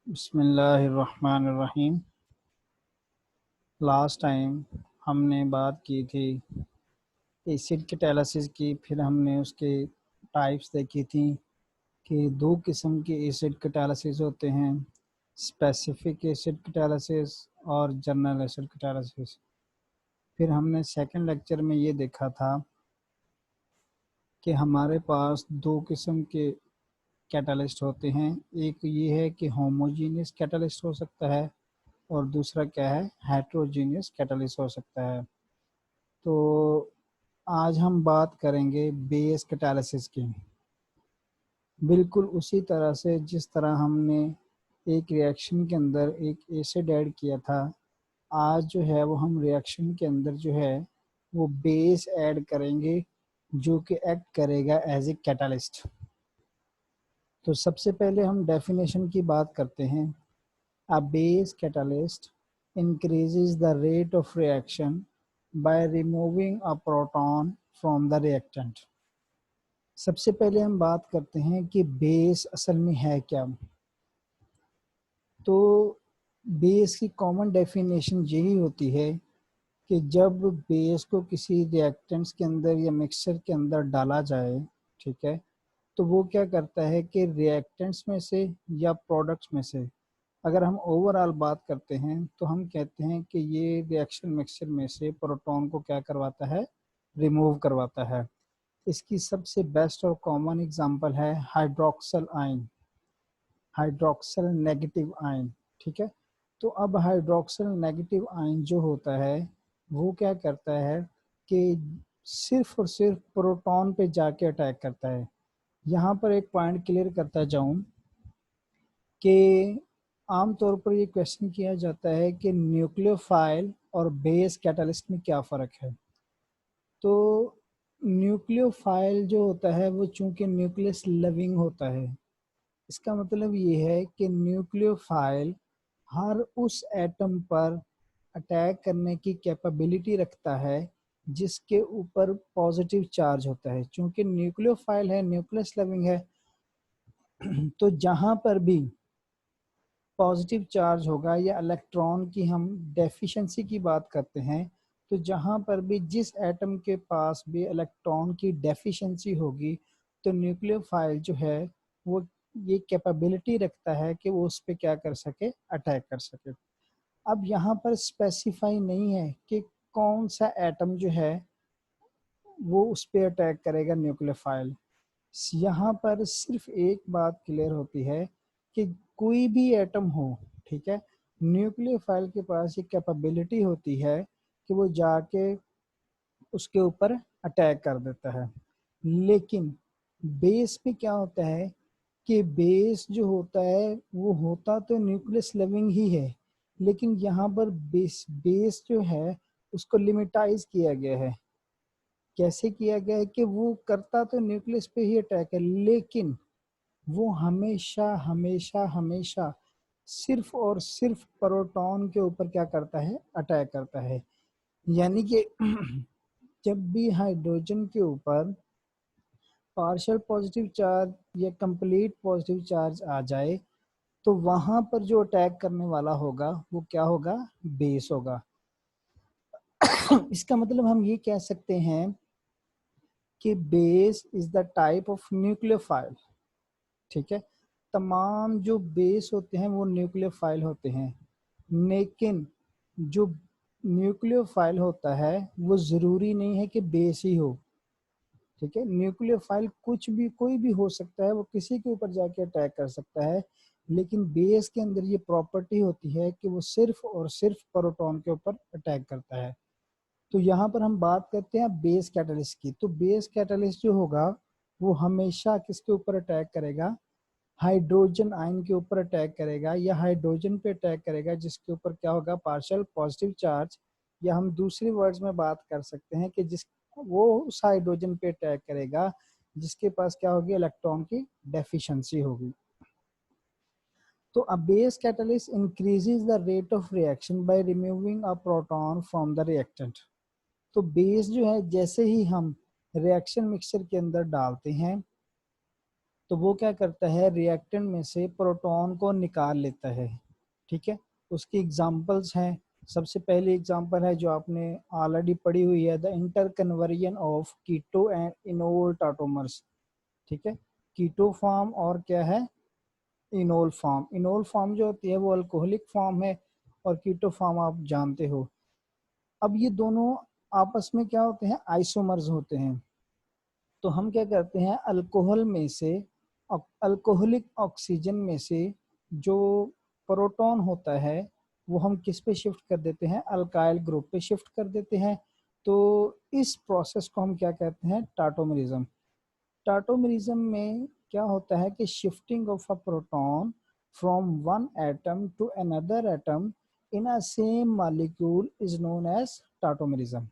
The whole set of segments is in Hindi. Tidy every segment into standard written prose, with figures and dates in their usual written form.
बिस्मिल्लाहिर्रहमानिर्रहीम। लास्ट टाइम हमने बात की थी एसिड कैटालिसिस की, फिर हमने उसके टाइप्स देखी थी कि दो किस्म के एसिड कैटालिसिस होते हैं, स्पेसिफिक एसिड कैटालिसिस और जनरल एसिड कैटालिसिस। फिर हमने सेकंड लेक्चर में ये देखा था कि हमारे पास दो किस्म के कैटालिस्ट होते हैं। एक ये है कि होमोजीनियस कैटालिस्ट हो सकता है और दूसरा क्या है, हेट्रोजीनियस कैटालिस्ट हो सकता है। तो आज हम बात करेंगे बेस कैटालिसिस की, बिल्कुल उसी तरह से जिस तरह हमने एक रिएक्शन के अंदर एक एसिड ऐड किया था। आज जो है वो हम रिएक्शन के अंदर जो है वो बेस ऐड करेंगे जो कि एक्ट करेगा एज ए कैटालिस्ट। तो सबसे पहले हम डेफिनेशन की बात करते हैं। A base catalyst increases the rate of reaction by removing a proton from the reactant। सबसे पहले हम बात करते हैं कि बेस असल में है क्या। तो बेस की कॉमन डेफिनेशन यही होती है कि जब बेस को किसी रिएक्टेंट्स के अंदर या मिक्सचर के अंदर डाला जाए, ठीक है, तो वो क्या करता है कि रिएक्टेंट्स में से या प्रोडक्ट्स में से, अगर हम ओवरऑल बात करते हैं तो हम कहते हैं कि ये रिएक्शन मिक्सचर में से प्रोटॉन को क्या करवाता है, रिमूव करवाता है। इसकी सबसे बेस्ट और कॉमन एग्जांपल है hydroxyl ion, hydroxyl negative ion. ठीक है, तो अब हाइड्रोक्सल नेगेटिव आयन जो होता है वो क्या करता है कि सिर्फ और सिर्फ प्रोटॉन पे जाके अटैक करता है। यहाँ पर एक पॉइंट क्लियर करता जाऊं कि आमतौर पर ये क्वेश्चन किया जाता है कि न्यूक्लियोफाइल और बेस कैटालिस्ट में क्या फ़र्क है। तो न्यूक्लियोफाइल जो होता है वो चूंकि न्यूक्लियस लविंग होता है, इसका मतलब ये है कि न्यूक्लियोफाइल हर उस एटम पर अटैक करने की कैपेबिलिटी रखता है जिसके ऊपर पॉजिटिव चार्ज होता है। चूंकि न्यूक्लियोफाइल है, न्यूक्लियस लविंग है, तो जहां पर भी पॉजिटिव चार्ज होगा या इलेक्ट्रॉन की हम डेफिशिएंसी की बात करते हैं, तो जहां पर भी जिस एटम के पास भी इलेक्ट्रॉन की डेफिशिएंसी होगी तो न्यूक्लियोफाइल जो है वो ये कैपेबिलिटी रखता है कि वो उस पर क्या कर सके, अटैक कर सके। अब यहाँ पर स्पेसिफाई नहीं है कि कौन सा एटम जो है वो उस पर अटैक करेगा न्यूक्लियोफाइल। यहाँ पर सिर्फ एक बात क्लियर होती है कि कोई भी एटम हो, ठीक है, न्यूक्लियोफाइल के पास ये कैपेबिलिटी होती है कि वो जाके उसके ऊपर अटैक कर देता है। लेकिन बेस में क्या होता है कि बेस जो होता है वो होता तो न्यूक्लियस लविंग ही है, लेकिन यहाँ पर बेस बेस जो है उसको लिमिटाइज किया गया है। कैसे किया गया है कि वो करता तो न्यूक्लियस पे ही अटैक है, लेकिन वो हमेशा हमेशा हमेशा सिर्फ और सिर्फ प्रोटॉन के ऊपर क्या करता है, अटैक करता है। यानी कि जब भी हाइड्रोजन के ऊपर पार्शियल पॉजिटिव चार्ज या कंप्लीट पॉजिटिव चार्ज आ जाए तो वहां पर जो अटैक करने वाला होगा वो क्या होगा, बेस होगा। इसका मतलब हम ये कह सकते हैं कि base is the type of nucleophile. ठीक है, तमाम जो बेस होते हैं वो न्यूक्लियोफाइल होते हैं, लेकिन जो न्यूक्लियोफाइल होता है वो ज़रूरी नहीं है कि बेस ही हो। ठीक है, न्यूक्लियोफाइल कुछ भी कोई भी हो सकता है, वो किसी के ऊपर जाके अटैक कर सकता है, लेकिन बेस के अंदर ये प्रॉपर्टी होती है कि वो सिर्फ और सिर्फ प्रोटॉन के ऊपर अटैक करता है। तो यहाँ पर हम बात करते हैं बेस कैटालिस्ट की। तो बेस कैटालिस्ट जो होगा वो हमेशा किसके ऊपर अटैक करेगा, हाइड्रोजन आयन के ऊपर अटैक करेगा या हाइड्रोजन पे अटैक करेगा जिसके ऊपर क्या होगा, पार्शियल पॉजिटिव चार्ज, या हम दूसरी वर्ड्स में बात कर सकते हैं कि जिस वो उस हाइड्रोजन पे अटैक करेगा जिसके पास क्या होगी, इलेक्ट्रॉन की डेफिशिएंसी होगी। तो a base catalyst increases the rate of reaction by removing a proton from the reactant। तो बेस जो है जैसे ही हम रिएक्शन मिक्सचर के अंदर डालते हैं तो वो क्या करता है, रिएक्टेंट में से प्रोटॉन को निकाल लेता है। ठीक है, उसकी एग्जांपल्स हैं। सबसे पहली एग्जांपल है जो आपने ऑलरेडी पढ़ी हुई है, the interconversion of keto and enol tautomers. ठीक है, कीटो फॉर्म और क्या है, इनोल फॉर्म। इनोल फॉर्म जो होती है वो अल्कोहलिक फॉर्म है, और कीटो फॉर्म आप जानते हो। अब ये दोनों आपस में क्या होते हैं, आइसोमर्स होते हैं। तो हम क्या करते हैं, अल्कोहल में से, अल्कोहलिक ऑक्सीजन में से जो प्रोटॉन होता है वो हम किस पे शिफ्ट कर देते हैं, अल्काइल ग्रुप पे शिफ्ट कर देते हैं। तो इस प्रोसेस को हम क्या कहते हैं, टाटोमरिज्म। टाटोमरिज्म में क्या होता है कि shifting of a proton from one atom to another atom in a same molecule is known as tautomerism.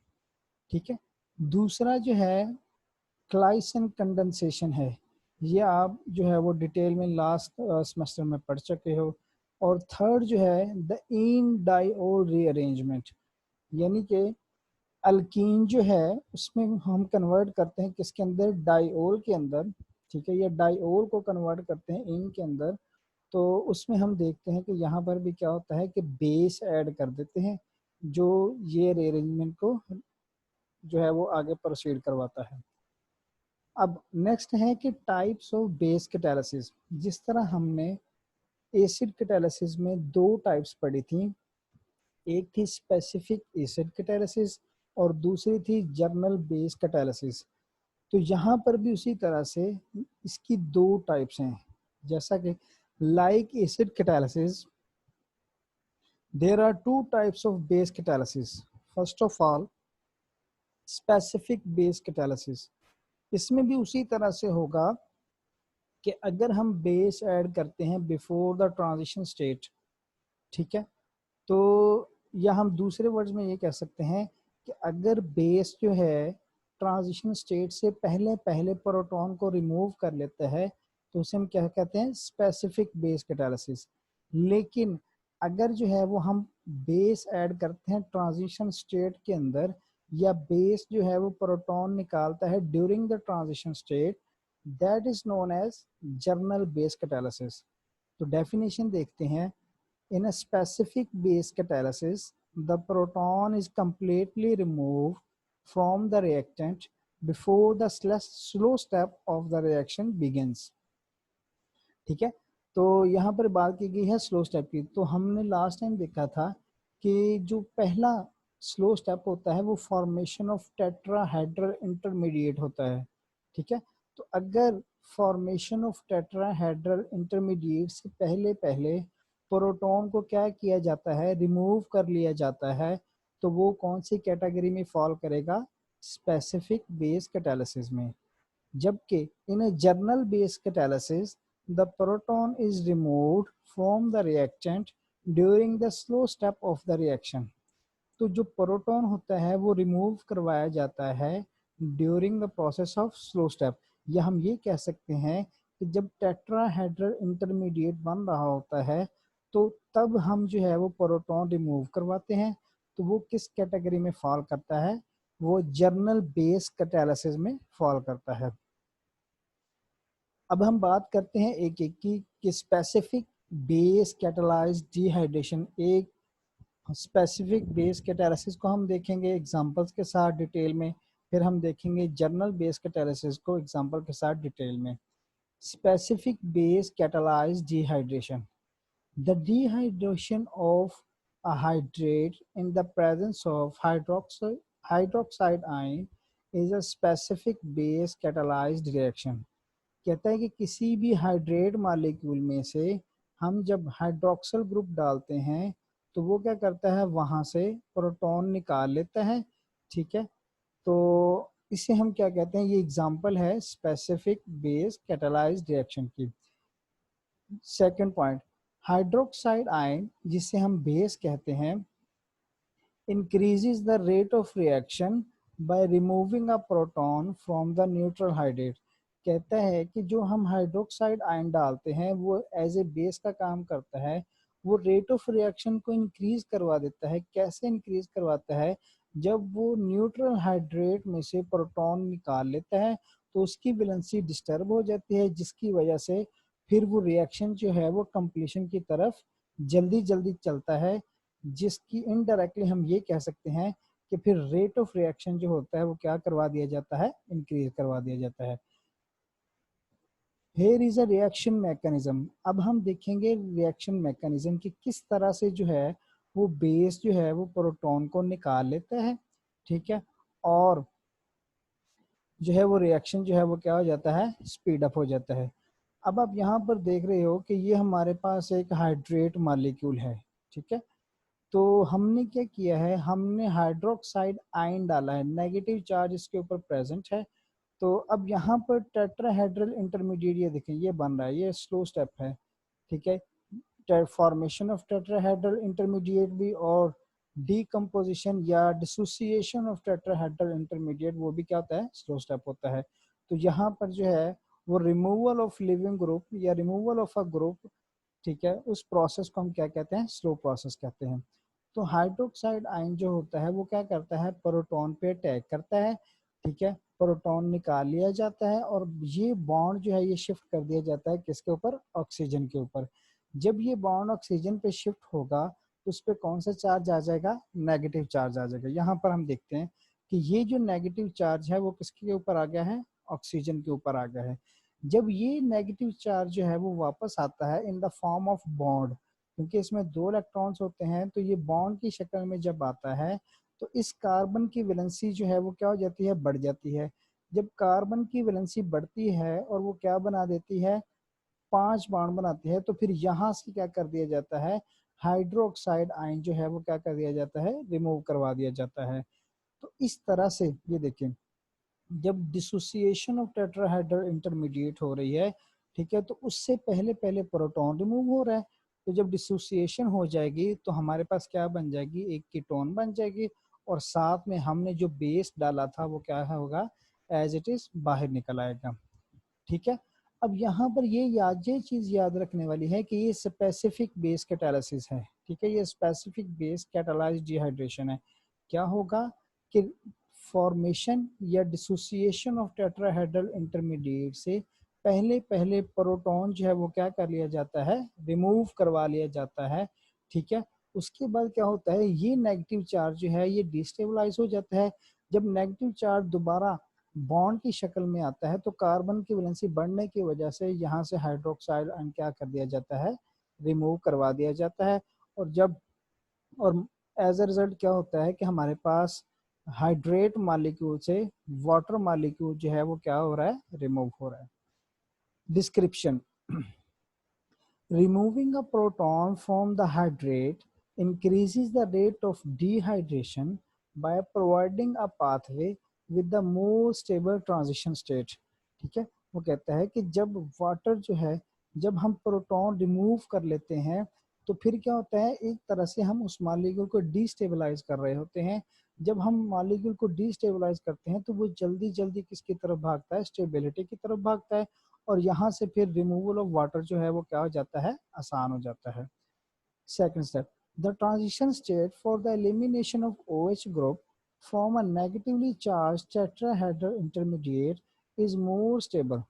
ठीक है, दूसरा जो है क्लाइसन कंडेंसेशन है। ये आप जो है वो डिटेल में लास्ट सेमेस्टर में पढ़ चुके हो। और थर्ड जो है द इन डाइओल रीअरेंजमेंट, यानी कि अल्कीन जो है उसमें हम कन्वर्ट करते हैं किसके अंदर, डाइओल के अंदर। ठीक है, ये डाइओल को कन्वर्ट करते हैं इन के अंदर। तो उसमें हम देखते हैं कि यहाँ पर भी क्या होता है कि बेस ऐड कर देते हैं, जो ये रीअरेंजमेंट को जो है वो आगे प्रोसीड करवाता है। अब नेक्स्ट है कि टाइप्स ऑफ बेस कैटालिसिस। जिस तरह हमने एसिड कैटालिसिस में दो टाइप्स पढ़ी थी, एक थी स्पेसिफिक एसिड कैटालिसिस और दूसरी थी जर्नल बेस कैटालिसिस। तो यहाँ पर भी उसी तरह से इसकी दो टाइप्स हैं। जैसा कि like acid catalysis there are two types of base catalysis. First of all specific base catalysis. इसमें भी उसी तरह से होगा कि अगर हम बेस ऐड करते हैं बिफोर द ट्रांजिशन स्टेट, ठीक है, तो या हम दूसरे वर्ड्स में ये कह सकते हैं कि अगर बेस जो है ट्रांजिशन स्टेट से पहले पहले प्रोटॉन को रिमूव कर लेता है तो उसे हम क्या कहते हैं, स्पेसिफिक बेस कैटालिसिस। लेकिन अगर जो है वो हम बेस ऐड करते हैं ट्रांजिशन स्टेट के अंदर, या बेस जो है वो प्रोटॉन निकालता है during the transition state, that is known as general base catalysis. तो डेफिनेशन देखते हैं। In a specific base catalysis, the proton is completely removed from the reactant before the slow step of the reaction begins. ठीक है, तो यहाँ पर बात की गई है स्लो स्टेप की। तो हमने लास्ट टाइम देखा था कि जो पहला स्लो स्टेप होता है वो फॉर्मेशन ऑफ टेट्राहेड्रल इंटरमीडिएट होता है। ठीक है, तो अगर फॉर्मेशन ऑफ टेट्राहेड्रल इंटरमीडिएट से पहले पहले प्रोटॉन को क्या किया जाता है, रिमूव कर लिया जाता है, तो वो कौन सी कैटेगरी में फॉल करेगा, स्पेसिफिक बेस कैटालिसिस में। जबकि इन a journal based catalysis the proton is removed from the reactant during the slow step of the reaction। तो जो प्रोटॉन होता है वो रिमूव करवाया जाता है during the process of slow step. या हम ये कह सकते हैं कि जब टेट्राहेड्रल इंटरमीडिएट बन रहा होता है तो तब हम जो है वो प्रोटॉन रिमूव करवाते हैं। तो वो किस कैटेगरी में फॉल करता है, वो जर्नल बेस कैटालिसिस में फॉल करता है। अब हम बात करते हैं एक एक की कि स्पेसिफिक बेस कैटालाइज्ड डिहाइड्रेशन। एक स्पेसिफिक बेस कैटालिसिस को हम देखेंगे एग्जांपल्स के साथ डिटेल में, फिर हम देखेंगे जर्नल बेस कैटालिसिस को एग्जांपल के साथ डिटेल में। Specific base catalysed dehydration, the dehydration of a hydrate in the presence of hydroxide ion is a specific base catalyzed reaction। कहता है कि किसी भी हाइड्रेट मॉलिक्यूल में से हम जब हाइड्रोक्सल ग्रुप डालते हैं तो वो क्या करता है, वहां से प्रोटॉन निकाल लेता है। ठीक है, तो इसे हम क्या कहते हैं, ये एग्जांपल है स्पेसिफिक बेस कैटालाइज्ड रिएक्शन की। सेकंड पॉइंट, हाइड्रोक्साइड आयन जिसे हम बेस कहते हैं, increases the rate of reaction by removing a proton from the neutral hydrate। कहता है कि जो हम हाइड्रोक्साइड आयन डालते हैं वो एज ए बेस का काम करता है, वो रेट ऑफ रिएक्शन को इंक्रीज करवा देता है। कैसे इंक्रीज करवाता है, जब वो न्यूट्रल हाइड्रेट में से प्रोटॉन निकाल लेता है तो उसकी वैलेंसी डिस्टर्ब हो जाती है, जिसकी वजह से फिर वो रिएक्शन जो है वो कंप्लीशन की तरफ जल्दी जल्दी चलता है, जिसकी इनडायरेक्टली हम ये कह सकते हैं कि फिर रेट ऑफ रिएक्शन जो होता है वो क्या करवा दिया जाता है, इंक्रीज करवा दिया जाता है। Here is a reaction mechanism. अब हम देखेंगे रिएक्शन मैकेनिज्म की किस तरह से जो है वो बेस जो है वो प्रोटॉन को निकाल लेता है, ठीक है, और जो है वो रिएक्शन जो है वो क्या हो जाता है, स्पीड अप हो जाता है। अब आप यहाँ पर देख रहे हो कि ये हमारे पास एक हाइड्रेट मॉलिक्यूल है, ठीक है। तो हमने क्या किया है, हमने हाइड्रोक्साइड आयन डाला है, नेगेटिव चार्ज इसके ऊपर प्रेजेंट है। तो अब यहाँ पर टेट्राहेड्रल इंटरमीडिएट ये देखें ये बन रहा है, ये स्लो स्टेप है, ठीक है। फॉर्मेशन ऑफ टेट्राहेड्रल इंटरमीडिएट भी और डीकम्पोजिशन या डिसोसिएशन ऑफ टेट्राहेड्रल इंटरमीडिएट वो भी क्या होता है, स्लो स्टेप होता है। तो यहाँ पर जो है वो रिमूवल ऑफ लिविंग ग्रुप या रिमूवल ऑफ अ ग्रुप, ठीक है, उस प्रोसेस को हम क्या कहते हैं, स्लो प्रोसेस कहते हैं। तो हाइड्रोक्साइड आयन जो होता है वो क्या करता है, प्रोटॉन पे अटैक करता है, ठीक है, प्रोटॉन निकाल लिया जाता है और ये बॉन्ड जो है ये शिफ्ट कर दिया जाता है किसके ऊपर, ऑक्सीजन के ऊपर। जब ये बॉन्ड ऑक्सीजन पे शिफ्ट होगा तो उस पर कौन सा चार्ज आ जाएगा, नेगेटिव चार्ज आ जाएगा। यहाँ पर हम देखते हैं कि ये जो नेगेटिव चार्ज है वो किसके ऊपर आ गया है, ऑक्सीजन के ऊपर आ गया है। जब ये नेगेटिव चार्ज जो है वो वापस आता है in the form of bond, क्योंकि इसमें 2 इलेक्ट्रॉन्स होते हैं, तो ये बॉन्ड की शक्ल में जब आता है तो इस कार्बन की वैलेंसी जो है वो क्या हो जाती है, बढ़ जाती है। जब कार्बन की वैलेंसी बढ़ती है और वो क्या बना देती है, 5 बॉन्ड बनाती है, तो फिर यहाँ से क्या कर दिया जाता है, हाइड्रोक्साइड आयन जो है वो क्या कर दिया जाता है, रिमूव करवा दिया जाता है। तो इस तरह से ये देखें, जब डिसोसिएशन ऑफ टेट्राहेड्रल इंटरमीडिएट हो रही है, ठीक है, तो उससे पहले पहले प्रोटॉन रिमूव हो रहा है। तो जब डिसोसिएशन हो जाएगी तो हमारे पास क्या बन जाएगी, एक कीटोन बन जाएगी और साथ में हमने जो बेस डाला था वो क्या होगा, एज इट इज बाहर निकल आएगा, ठीक है। अब यहाँ पर ये चीज याद रखने वाली है कि ये स्पेसिफिक बेस कैटालिसिस है, ठीक है, ये स्पेसिफिक बेस कैटालाइज डिहाइड्रेशन है। क्या होगा कि फॉर्मेशन या डिसोसिएशन ऑफ टेट्राहेड्रल इंटरमीडिएट से पहले पहले प्रोटॉन जो है वो क्या कर लिया जाता है, रिमूव करवा लिया जाता है, ठीक है। उसके बाद क्या होता है, ये नेगेटिव चार्ज जो है ये डिस्टेबलाइज हो जाता है। जब नेगेटिव चार्ज दोबारा बॉन्ड की शक्ल में आता है तो कार्बन की वैलेंसी बढ़ने की वजह से यहाँ से हाइड्रोक्साइड आयन क्या कर दिया जाता है, रिमूव करवा दिया जाता है। और जब और एज अ रिजल्ट क्या होता है कि हमारे पास हाइड्रेट मॉलिक्यूल से वाटर मॉलिक्यूल जो है वो क्या हो रहा है, रिमूव हो रहा है। Description, removing a proton from the hydrate increases the rate of dehydration by providing a pathway with the more stable transition state, ठीक है। वो कहता है कि जब वाटर जो है, जब हम प्रोटॉन रिमूव कर लेते हैं तो फिर क्या होता है, एक तरह से हम उस मॉलिक्यूल को डिस्टेबलाइज कर रहे होते हैं। जब हम मॉलिक्यूल को डिस्टेबलाइज करते हैं तो वो जल्दी जल्दी किसकी तरफ भागता है, स्टेबिलिटी की तरफ भागता है और यहाँ से फिर रिमूवल ऑफ वाटर जो है वो क्या हो जाता है, आसान हो जाता है। Second step, the transition state for the elimination of OH group from a negatively charge tetrahedral intermediate is more stable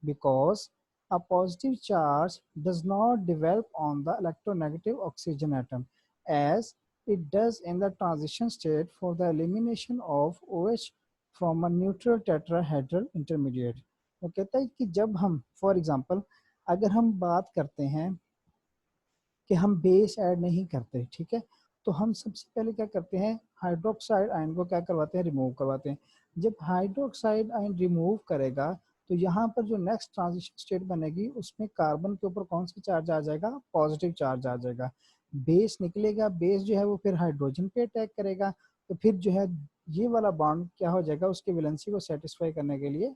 because a positive charge does not develop on the electronegative oxygen atom as it does in the transition state for the elimination of OH from a neutral tetrahedral intermediate। वो कहता है कि जब हम फॉर एग्जांपल अगर हम बात करते हैं कि हम बेस ऐड नहीं करते, ठीक है, तो हम सबसे पहले क्या करते हैं, हाइड्रोक्साइड आयन को क्या करवाते हैं, रिमूव करवाते हैं। जब हाइड्रोक्साइड आयन रिमूव करेगा तो यहाँ पर जो नेक्स्ट ट्रांजिशन स्टेट बनेगी उसमें कार्बन के ऊपर कौन सा चार्ज आ जाएगा, पॉजिटिव चार्ज आ जाएगा। बेस निकलेगा, बेस जो है वो फिर हाइड्रोजन पे अटैक करेगा, तो फिर जो है ये वाला बॉन्ड क्या हो जाएगा, उसकी वैलेंसी को सेटिस्फाई करने के लिए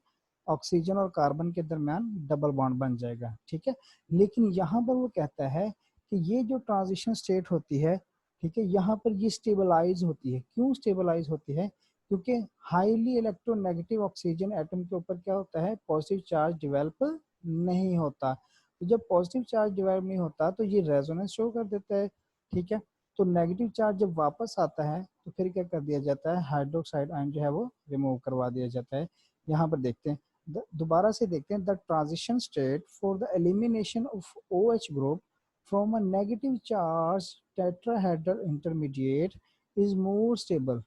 ऑक्सीजन और कार्बन के दरमियान डबल बॉन्ड बन जाएगा, ठीक है। लेकिन यहाँ पर वो कहता है कि ये जो ट्रांजिशन स्टेट होती है, ठीक है, यहाँ पर ये स्टेबलाइज होती है। क्यों स्टेबलाइज होती है, क्योंकि हाईली इलेक्ट्रोनेगेटिव ऑक्सीजन एटम के ऊपर क्या होता है, पॉजिटिव चार्ज डेवलप नहीं होता। तो जब पॉजिटिव चार्ज डेवलप नहीं होता तो ये रेजोनेंस शो कर देता है, ठीक है। तो नेगेटिव चार्ज जब वापस आता है तो फिर क्या कर दिया जाता है, हाइड्रोक्साइड आयन जो है वो रिमूव करवा दिया जाता है। यहाँ पर देखते हैं, दोबारा से देखते हैं, the transition state for the elimination of OH group from a negative charge tetrahedral intermediate is more stable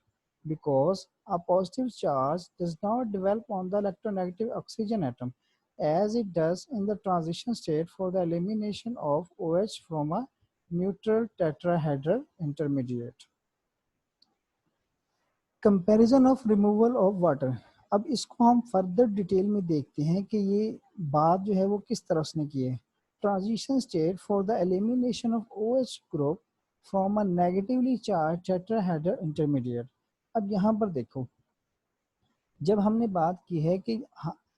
because a positive charge does not develop on the electronegative oxygen atom as it does in the transition state for the elimination of OH from a neutral tetrahedral intermediate. Comparison of removal of water. अब इसको हम फर्दर डिटेल में देखते हैं कि ये बात जो है वो किस तरह उसने की है। Transition state for the elimination of OH group from a negatively charge tetrahedral intermediate. अब यहाँ पर देखो, जब हमने बात की है कि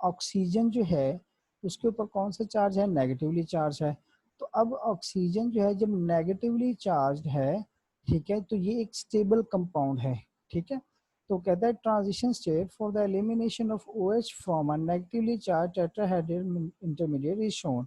ऑक्सीजन जो है उसके ऊपर कौन सा चार्ज है, नेगेटिवली चार्ज है। तो अब ऑक्सीजन जो है जब नेगेटिवली चार्ज है, ठीक है, तो ये एक स्टेबल कंपाउंड है, ठीक है। तो कहता है transition state for the elimination of OH from a negatively charge tetrahedral intermediate is shown.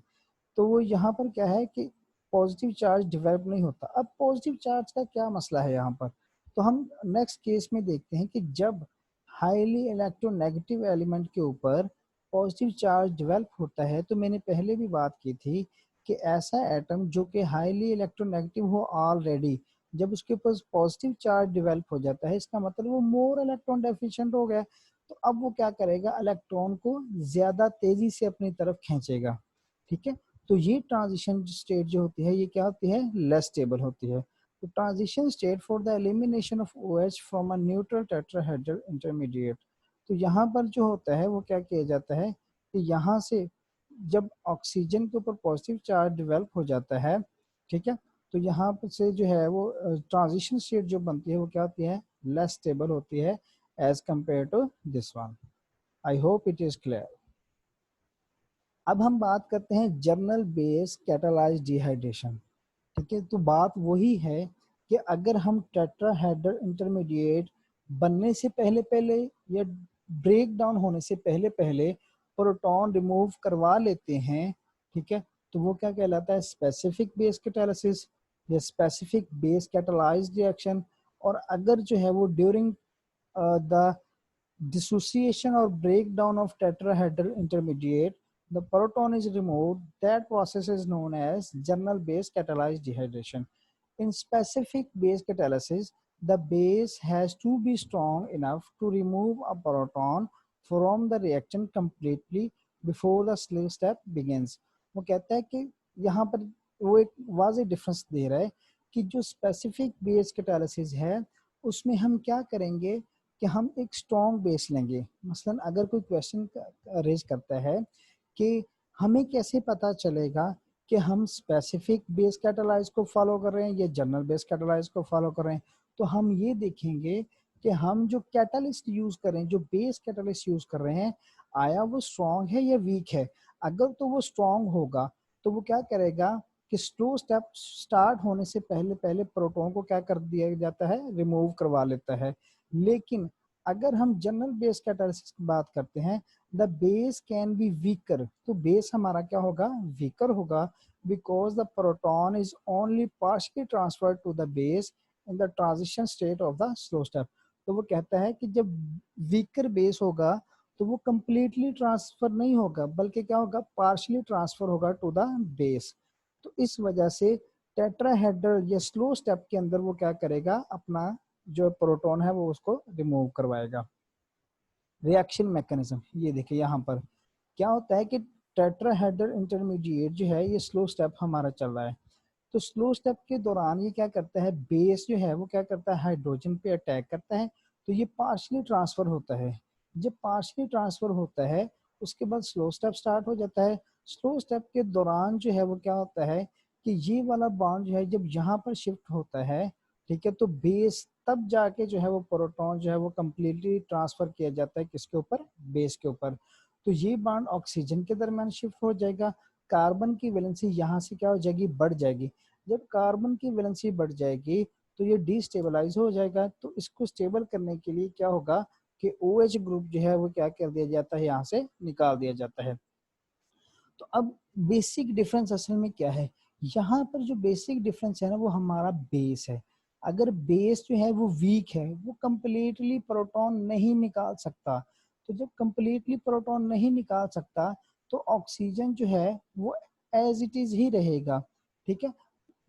तो वो यहाँ पर क्या है कि पॉजिटिव चार्ज डेवलप नहीं होता। अब पॉजिटिव चार्ज का क्या मसला है यहाँ पर, तो हम नेक्स्ट केस में देखते हैं कि जब हाईली इलेक्ट्रोनेगेटिव एलिमेंट के ऊपर पॉजिटिव चार्ज डेवलप होता है, तो मैंने पहले भी बात की थी कि ऐसा एटम जो कि हाईली इलेक्ट्रोनेगेटिव हो ऑलरेडी, जब उसके ऊपर पॉजिटिव चार्ज डेवलप हो जाता है, इसका मतलब वो मोर इलेक्ट्रॉन डेफिशिएंट हो गया। तो अब वो क्या करेगा, इलेक्ट्रॉन को ज्यादा तेजी से अपनी तरफ खींचेगा, ठीक है। तो ये ट्रांजिशन स्टेट जो होती है ये क्या होती है, लेस स्टेबल होती है। तो transition state for the elimination of OH from a neutral tetrahedral intermediate. तो यहाँ पर जो होता है वो क्या किया जाता है कि यहाँ से जब ऑक्सीजन के ऊपर पॉजिटिव चार्ज डेवलप हो जाता है, ठीक है, तो यहाँ पर से जो है वो ट्रांजिशन स्टेट जो बनती है वो क्या होती है, लेस स्टेबल होती है as compare to this one. I hope it is clear. अब हम बात करते हैं जर्नल बेस कैटालाइज्ड डिहाइड्रेशन, ठीक है। तो बात वही है कि अगर हम टेट्राहेड्रल इंटरमीडिएट बनने से पहले पहले या ब्रेक डाउन होने से पहले पहले प्रोटॉन रिमूव करवा लेते हैं, ठीक है, तो वो क्या कहलाता है, स्पेसिफिक बेस कैटालिसिस या स्पेसिफिक बेस कैटालाइज्ड रिएक्शन। और अगर जो है वो during the dissociation or breakdown of tetrahedral intermediate, the proton is removed. That process is known as journal base catalyzed dehydration. In specific base catalysis, the base has to be strong enough to remove a proton from the reaction completely before the slow step begins. वो कहता है कि यहाँ पर वो एक वाज़ेह डिफरेंस दे रहा है कि जो स्पेसिफिक बेस कैटालिसिस है उसमें हम क्या करेंगे कि हम एक स्ट्रॉन्ग बेस लेंगे। मसलन अगर कोई क्वेश्चन रेज करता है कि हमें कैसे पता चलेगा कि हम स्पेसिफिक बेस कैटालाइज को फॉलो कर रहे हैं या जनरल बेस कैटालाइज को फॉलो कर रहे हैं, तो हम ये देखेंगे कि हम जो कैटालिस्ट यूज कर रहे हैं, जो बेस कैटालिस्ट यूज कर रहे हैं, आया वो स्ट्रॉन्ग है या वीक है। अगर तो वो स्ट्रॉन्ग होगा तो वो क्या करेगा कि स्लो स्टेप स्टार्ट होने से पहले पहले प्रोटॉन को क्या कर दिया जाता है, रिमूव करवा लेता है। लेकिन अगर हम जनरल बेस कैटालिसिस की बात करते हैं, the base can be weaker, तो बेस हमारा क्या होगा, वीकर होगा, because the proton is only partially transferred to the base in the transition state of the slow step. तो वो कहता है कि जब वीकर बेस होगा तो वो कंप्लीटली ट्रांसफर नहीं होगा, बल्कि क्या होगा, पार्शियली ट्रांसफर होगा टू द बेस। तो इस वजह से टेट्राहेड्रल या स्लो स्टेप के अंदर वो क्या करेगा, अपना जो प्रोटॉन है वो उसको रिमूव करवाएगा। रिएक्शन मैकेनिज्म ये देखिए, यहाँ पर क्या होता है कि टेट्राहेड्रल इंटरमीडिएट जो है ये स्लो स्टेप हमारा चल रहा है। तो स्लो स्टेप के दौरान ये क्या करता है, बेस जो है वो क्या करता है, हाइड्रोजन पे अटैक करता है, तो ये पार्शियली ट्रांसफर होता है। जब पार्शियली ट्रांसफर होता है उसके बाद स्लो स्टेप स्टार्ट हो जाता है। स्लो स्टेप के दौरान जो है वो क्या होता है कि ये वाला बॉन्ड जो है जब यहाँ पर शिफ्ट होता है, ठीक है, तो बेस तब जाके जो है वो प्रोटॉन जो है वो कम्प्लीटली ट्रांसफर किया जाता है किसके ऊपर, बेस के ऊपर। तो ये बॉन्ड ऑक्सीजन के दरमियान शिफ्ट हो जाएगा, कार्बन की वैलेंसी यहाँ से क्या हो जाएगी, बढ़ जाएगी। जब कार्बन की वैलेंसी बढ़ जाएगी तो ये डिस्टेबलाइज हो जाएगा। तो इसको स्टेबल करने के लिए क्या होगा कि OH ग्रुप जो है वो क्या कर दिया जाता है, यहाँ से निकाल दिया जाता है। तो अब बेसिक डिफरेंस असल में क्या है, यहाँ पर जो बेसिक डिफरेंस है ना वो हमारा बेस है। अगर बेस जो है वो वीक है, वो कंप्लीटली प्रोटॉन नहीं निकाल सकता, तो जब कंप्लीटली प्रोटॉन नहीं निकाल सकता तो ऑक्सीजन जो है वो एज इट इज ही रहेगा, ठीक है।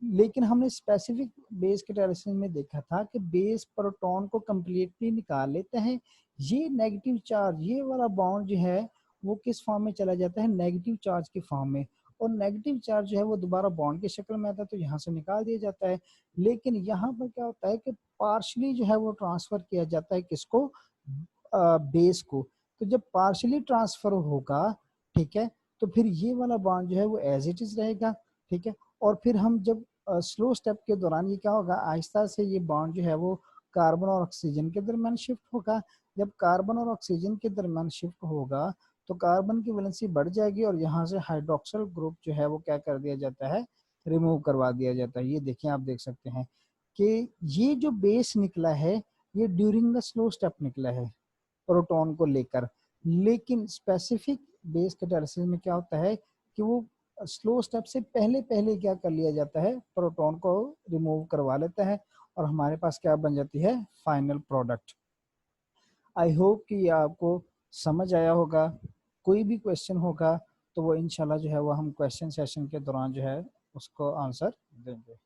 लेकिन हमने स्पेसिफिक बेस कैटालिसिस में देखा था कि बेस प्रोटॉन को कंप्लीटली निकाल लेते हैं, ये नेगेटिव चार्ज, ये वाला बॉन्ड जो है वो किस फॉर्म में चला जाता है, नेगेटिव चार्ज के फॉर्म में, और नेगेटिव चार्ज जो है वो दोबारा बॉन्ड की शक्ल में आता है तो यहाँ से निकाल दिया जाता है। लेकिन यहाँ पर क्या होता है कि पार्शली जो है वो ट्रांसफर किया जाता है किसको, बेस को। तो जब पार्शली ट्रांसफर होगा, ठीक है, तो फिर ये वाला बॉन्ड जो है वो एज इट इज रहेगा, ठीक है। और फिर हम जब स्लो स्टेप के दौरान ये क्या होगा, आहिस्ता से ये बॉन्ड जो है वो कार्बन और ऑक्सीजन के दरमियान शिफ्ट होगा। जब कार्बन और ऑक्सीजन के दरमियान शिफ्ट होगा तो कार्बन की वैलेंसी बढ़ जाएगी और यहाँ से हाइड्रोक्सिल ग्रुप जो है वो क्या कर दिया जाता है, रिमूव करवा दिया जाता है। ये देखिए, आप देख सकते हैं कि ये जो बेस निकला है ये ड्यूरिंग द स्लो स्टेप निकला है प्रोटॉन को लेकर। लेकिन स्पेसिफिक बेस कैटालिसिस में क्या होता है कि वो स्लो स्टेप से पहले पहले क्या कर लिया जाता है, प्रोटॉन को रिमूव करवा लेता है और हमारे पास क्या बन जाती है, फाइनल प्रोडक्ट। आई होप कि ये आपको समझ आया होगा। कोई भी क्वेश्चन होगा तो वो इंशाल्लाह जो है वो हम क्वेश्चन सेशन के दौरान जो है उसको आंसर देंगे।